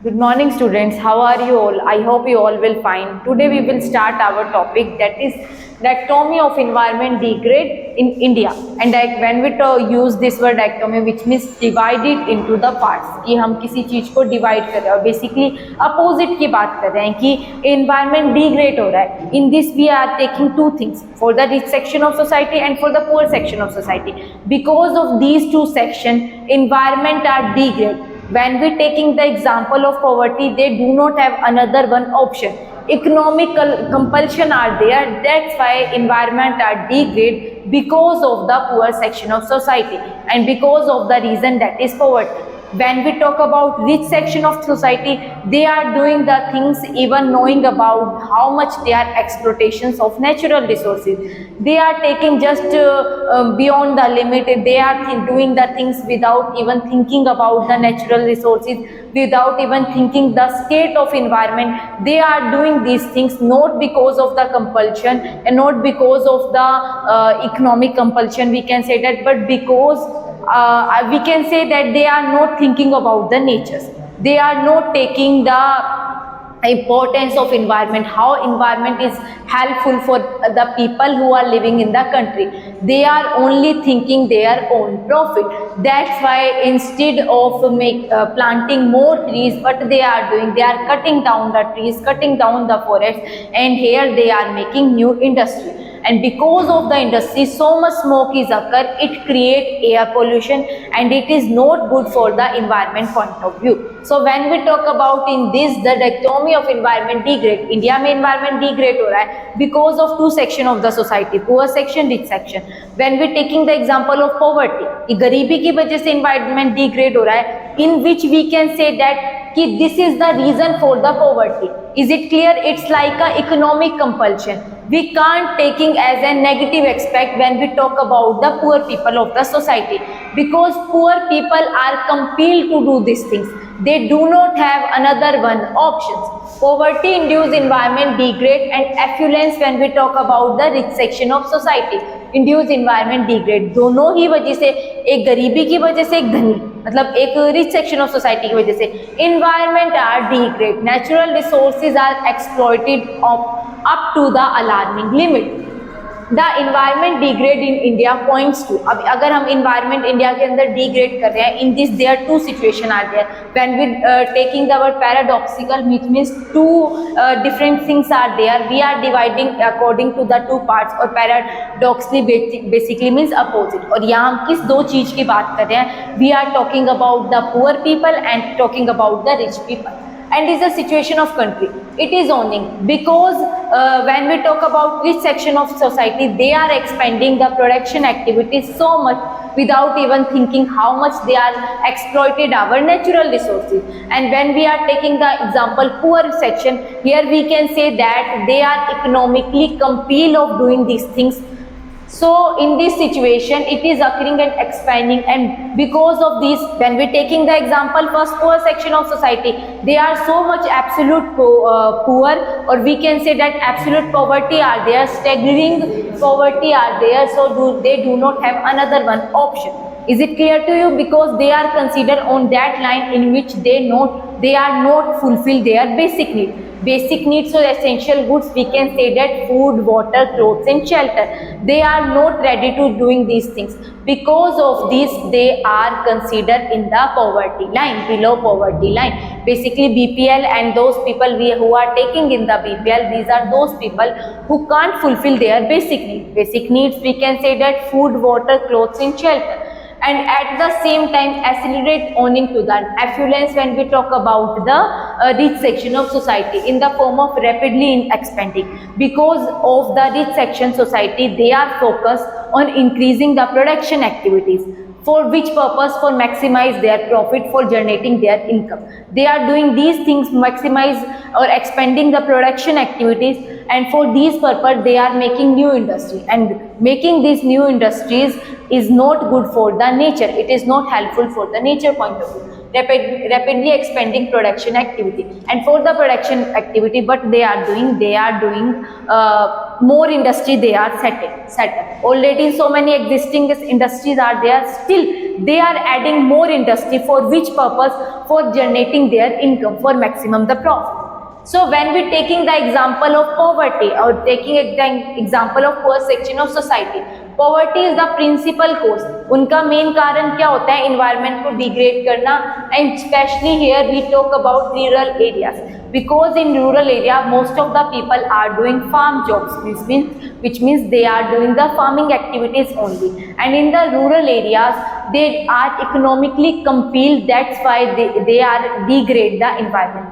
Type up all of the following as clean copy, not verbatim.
Good morning students, how are you all? I hope you all will fine. Today we will start our topic, that is dichotomy of environment degrade in India. And when we use this word dichotomy, which means divide it into the parts, कि हम किसी चीज को divide कर रहे हैं और basically opposite की बात कर रहे हैं कि environment degrade हो रहा है. In this we are taking two things, for the rich section of society and for the poor section of society. Because of these two sections, environment are degrade. When we taking the example of poverty, they do not have another one option. Economic compulsion are there, that's why environment are degrade because of the poor section of society and because of the reason that is poverty. When we talk about rich section of society, they are doing the things even knowing about how much they are exploitations of natural resources. They are taking just beyond the limit. They are doing the things without even thinking about the natural resources, without even thinking the state of environment. They are doing these things not because of the compulsion and not because of the economic compulsion, we can say that, but because we can say that they are not thinking about the natures. They are not taking the importance of environment, how environment is helpful for the people who are living in the country. They are only thinking their own profit. That's why instead of planting more trees, what they are doing, they are cutting down the trees, cutting down the forest, and here they are making new industry. And because of the industry, so much smoke is occur, it create air pollution and it is not good for the environment point of view. So when we talk about in this the dichotomy of environment degrade, India में environment degrade हो रहा है because of two section of the society, poor section, rich section. When we taking the example of poverty, कि गरीबी की वजह से environment degrade हो रहा है, in which we can say that कि this is the reason for the poverty. Is it clear? It's like a economic compulsion. We can't taking as a negative aspect when we talk about the poor people of the society, because poor people are compelled to do these things. They do not have another one options. Poverty induced environment degrade and affluence when we talk about the rich section of society. Induce environment degrade, दोनों ही वजह से, एक गरीबी की वजह से, एक धनी मतलब एक रिच सेक्शन ऑफ सोसाइटी की वजह से environment are degrade, natural resources are exploited up to the alarming limit. The environment degrade in India points to, अब अगर हम इन्वायरमेंट इंडिया के अंदर डिग्रेड कर रहे हैं, in this there two situation are there. When we taking the word paradoxical, which means two different things are there. We are dividing according to the two parts, और paradoxically basically means opposite. और यहाँ हम किस दो चीज की बात कर रहे हैं? We are talking about the poor people and talking about the rich people. And is a situation of country, it is owning, because when we talk about which section of society, they are expanding the production activities so much without even thinking how much they are exploited our natural resources. And when we are taking the example poor section, here we can say that they are economically compelled of doing these things. So in this situation, it is occurring and expanding, and because of this, when we taking the example first poor section of society, they are so much absolute poor, or we can say that absolute poverty are there, staggering poverty are there, so they do not have another one option. Is it clear to you? Because they are considered on that line in which they are not fulfill their basic needs. Basic needs or essential goods, we can say that food, water, clothes and shelter. They are not ready to doing these things. Because of this, they are considered in the poverty line, below poverty line. Basically BPL and those people who are taking in the BPL, these are those people who can't fulfill their basic needs. Basic needs, we can say that food, water, clothes and shelter. And at the same time accelerate owing to the affluence when we talk about the rich section of society in the form of rapidly expanding. Because of the rich section society, they are focused on increasing the production activities. For which purpose? For maximize their profit, for generating their income. They are doing these things, maximize or expanding the production activities, and for these purpose they are making new industry, and making these new industries is not good for the nature. It is not helpful for the nature point of view. Rapidly expanding production activity, and for the production activity what they are doing more industry they are set up. Already so many existing industries are there, still they are adding more industry. For which purpose? For generating their income, for maximum the profit. So when we taking the example of poverty or taking the example of poor section of society, poverty is the principal cause. उनका main कारण क्या होता है? Environment को degrade करना, and especially here we talk about rural areas, because in rural area most of the people are doing farm jobs, which means they are doing the farming activities only, and in the rural areas they are economically compelled. That's why they are degrade the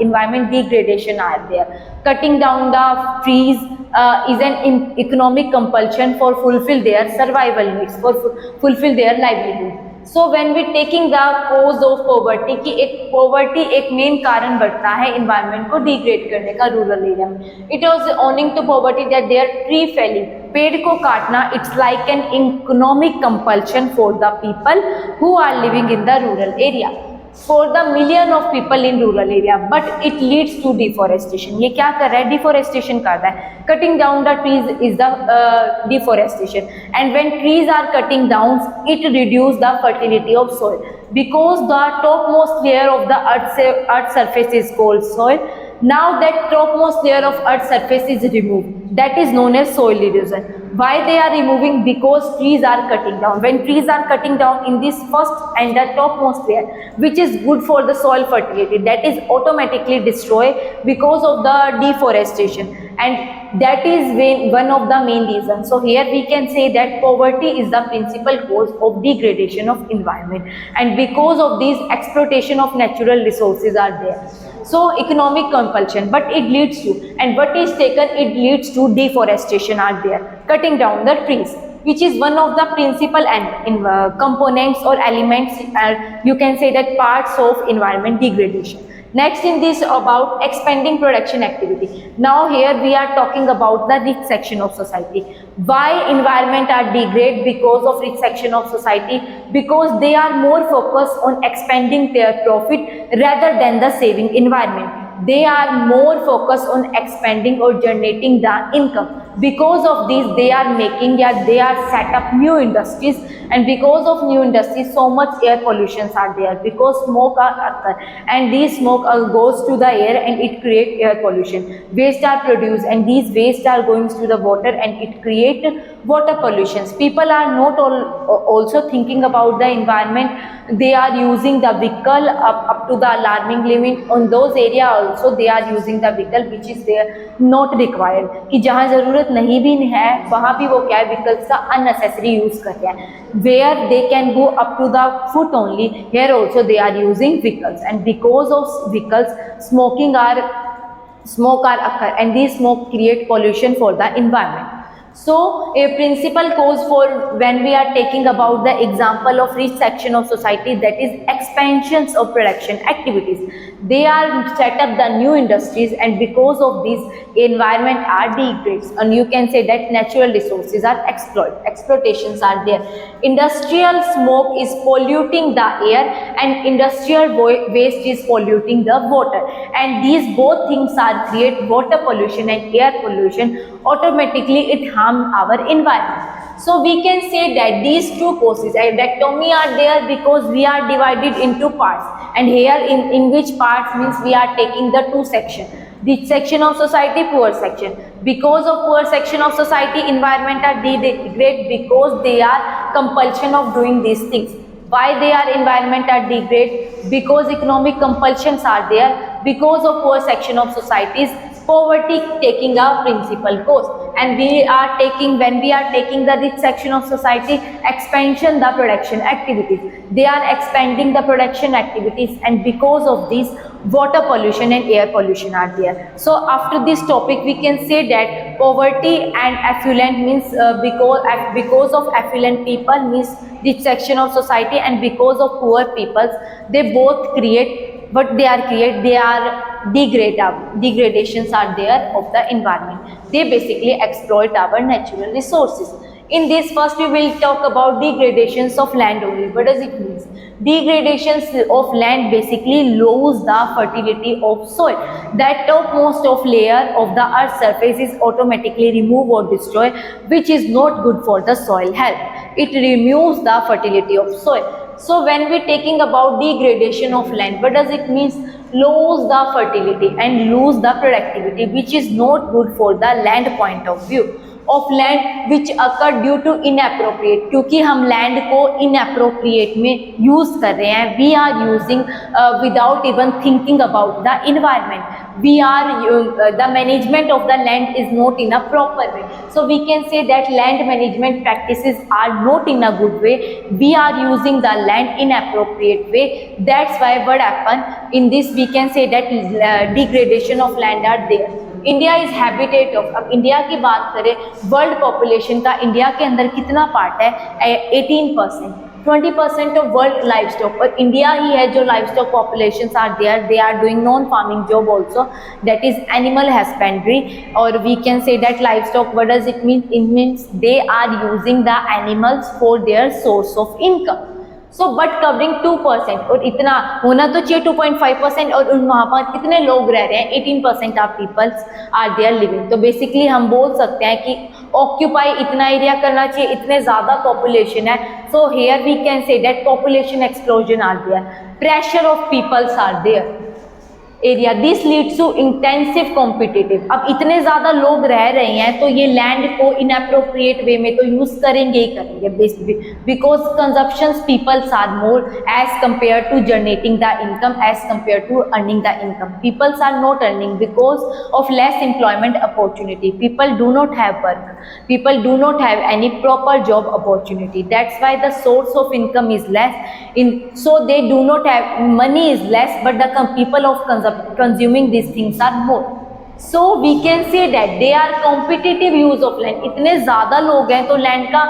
environment degradation are there. Cutting down the trees is an economic compulsion for fulfill their survival needs, for fulfill their livelihood. So when we taking the cause of poverty कि poverty एक main कारण बढ़ता है environment को degrade करने का rural area में. It was owing to poverty that their tree felling, पेड़ को काटना, it's like an economic compulsion for the people who are living in the rural area, for the million of people in rural area, but it leads to deforestation. ये क्या कर रहा है? Deforestation कर रहा है. Cutting down the trees is the deforestation, and when trees are cutting down, it reduces the fertility of soil, because the topmost layer of the earth surface is called soil. Now that topmost layer of earth surface is removed, that is known as soil erosion. Why they are removing? Because trees are cutting down. When trees are cutting down in this first and the topmost layer, which is good for the soil fertility, that is automatically destroyed because of the deforestation, and that is one of the main reasons. So here we can say that poverty is the principal cause of degradation of environment, and because of these exploitation of natural resources are there. So economic compulsion, but it leads to, and what is taken, it leads to deforestation are there, cutting down the trees, which is one of the principal components or elements, you can say that parts of environment degradation. Next in this about expanding production activity. Now here we are talking about the rich section of society. Why environment are degrade? Because of rich section of society, because they are more focused on expanding their profit rather than the saving environment. They are more focused on expanding or generating the income. Because of this, they are making, they are set up new industries, and because of new industries, so much air pollutions are there, because smoke are occur, and these smoke goes to the air and it create air pollution. Waste are produced, and these waste are going to the water and it create water pollutions. People are not also thinking about the environment. They are using the vehicle up to the alarming limit. On those area also they are using the vehicle which is there not required, कि जहाँ जरूरत नहीं भी है वहाँ भी वो क्या है vehicles का unnecessary use कर रहे हैं. Where they can go up to the foot only, here also they are using vehicles, and because of vehicles smoke are occur, and these smoke create pollution for the environment. So a principal cause for when we are taking about the example of rich section of society, that is expansions of production activities. They are set up the new industries, and because of this environment are degrades, and you can say that natural resources are exploitations are there. Industrial smoke is polluting the air, and industrial waste is polluting the water, and these both things are create water pollution and air pollution. Automatically it harm our environment. So we can say that these two causes, dichotomy are there because we are divided into parts, and here in which parts means we are taking the two sections. Rich section of society, poor section. Because of poor section of society, environment are degrade because they are compulsion of doing these things. Why they are environment are degrade? Because economic compulsions are there. Because of poor section of societies, poverty taking a principal cause, and when we are taking the rich section of society, expansion the production activities, they are expanding the production activities, and because of this water pollution and air pollution are there. So after this topic we can say that poverty and affluent means because of affluent people means rich section of society, and because of poor peoples, they both create what they are degradations are there of the environment. They basically exploit our natural resources. In this, first we will talk about degradations of land only. What does it mean? Degradations of land basically lose the fertility of soil. That topmost of layer of the earth surface is automatically removed or destroyed, which is not good for the soil health. It removes the fertility of soil. So when we taking about degradation of land, what does it mean? Lose the fertility and lose the productivity, which is not good for the land point of view of land which occur due to inappropriate, क्योंकि हम land को inappropriate में use कर रहे हैं, we are using without even thinking about the environment, we are the management of the land is not in a proper way, so we can say that land management practices are not in a good way, we are using the land inappropriate way, that's why what happen in this we can say that degradation of land are there. India is habitat of, अब India की बात करें, world population का India के अंदर कितना part है? 18%, 20% of world life stock, और इंडिया ही है जो life stock population are there, they are doing non farming job also, that is animal husbandry, और we can say that life stock, what does it mean? It means they are using the animals for their source of income. So but covering 2%, और इतना होना तो चाहिए 2.5%, और वहाँ पर कितने लोग रह रहे हैं? 18% of peoples are there living. तो बेसिकली हम बोल सकते हैं कि ऑक्यूपाई इतना एरिया करना चाहिए, इतने ज़्यादा पॉपुलेशन है, so here we can say that population explosion are there, pressure of peoples are there area, this leads to intensive competitive. अब इतने ज़्यादा लोग रह रहे हैं तो ये लैंड को इनअप्रोप्रिएट वे में तो यूज़ करेंगे ही करेंगे, because consumptions peoples are more as compare to generating the income, as compare to earning the income. Peoples are not earning because of less employment opportunity, people do not have work, people do not have any proper job opportunity, that's why the source of income is less, so they do not have, money is less, but the people of consuming these things are more, so we can say that they are competitive use of land. इतने ज़्यादा लोग हैं तो land का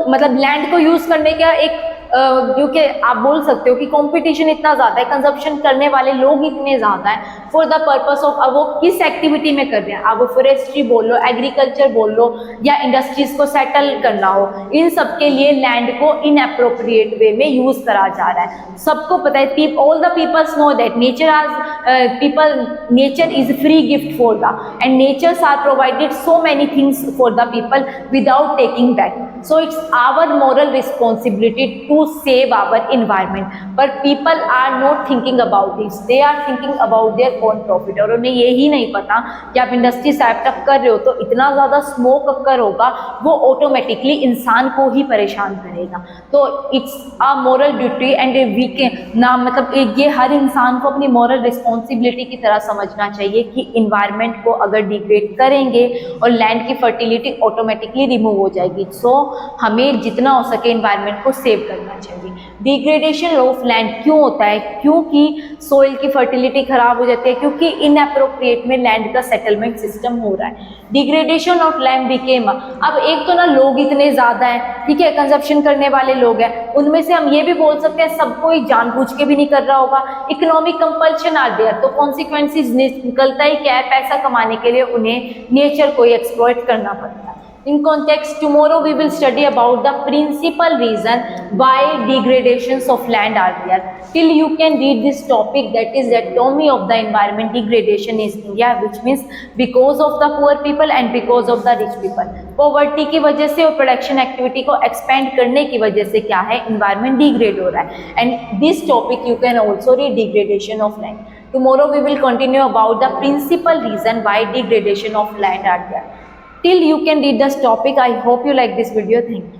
मतलब land को use करने का एक क्योंकि आप बोल सकते हो कि कंपटीशन इतना ज़्यादा है, कंजप्शन करने वाले लोग इतने ज़्यादा हैं फॉर द पर्पस ऑफ, अब वो किस एक्टिविटी में कर रहे हैं, अब वो फॉरेस्ट्री बोल लो, एग्रीकल्चर बोल लो, या इंडस्ट्रीज को सेटल करना हो, इन सब के लिए लैंड को इनअप्रोप्रिएट वे में यूज़ करा जा रहा है. सबको पता है, all the peoples know that nature is free gift for the, and natures are provided so many things for the people without taking back, so it's our moral responsibility to save our environment, but people are not thinking about this, they are thinking about their own profit, और उन्हें यही नहीं पता कि आप industry setup कर रहे हो तो इतना ज़्यादा स्मोक अक्कर होगा, वो ऑटोमेटिकली इंसान को ही परेशान करेगा. तो it's a moral duty and we के ना, मतलब ये हर इंसान को अपनी मोरल रिस्पॉन्सिबिलिटी की तरह समझना चाहिए कि इन्वायरमेंट को अगर डिग्रेड करेंगे और लैंड की फर्टिलिटी ऑटोमेटिकली रिमूव हो जाएगी. सो हमें जितना हो सके एनवायरनमेंट को सेव करना चाहिए. डिग्रेडेशन ऑफ लैंड क्यों होता है? क्योंकि सोइल की फर्टिलिटी खराब हो जाती है, क्योंकि इनअप्रोप्रिएट में लैंड का सेटलमेंट सिस्टम हो रहा है. डिग्रेडेशन ऑफ लैंड बिकेम, अब एक तो ना लोग इतने ज़्यादा हैं, ठीक है, कंजप्शन करने वाले लोग हैं, उनमें से हम ये भी बोल सकते हैं सब कोई जानबूझ के भी नहीं कर रहा होगा. इकोनॉमिक कंपल्शन आर देयर, तो कॉन्सिक्वेंसेज निकलता ही क्या है, पैसा कमाने के लिए उन्हें नेचर को एक्सप्लॉइट करना पड़ता है. In context, tomorrow we will study about the principal reason why degradations of land are there. Till you can read this topic, that is Dichotomy of the Environment, degradation is India, which means because of the poor people and because of the rich people. Poverty की वजह से और production activity को expand करने की वजह से क्या है, environment degrade हो रहा है. And this topic you can also read, degradation of land. Tomorrow we will continue about the principal reason why degradation of land are there. Till you can read this topic, I hope you like this video. Thank you.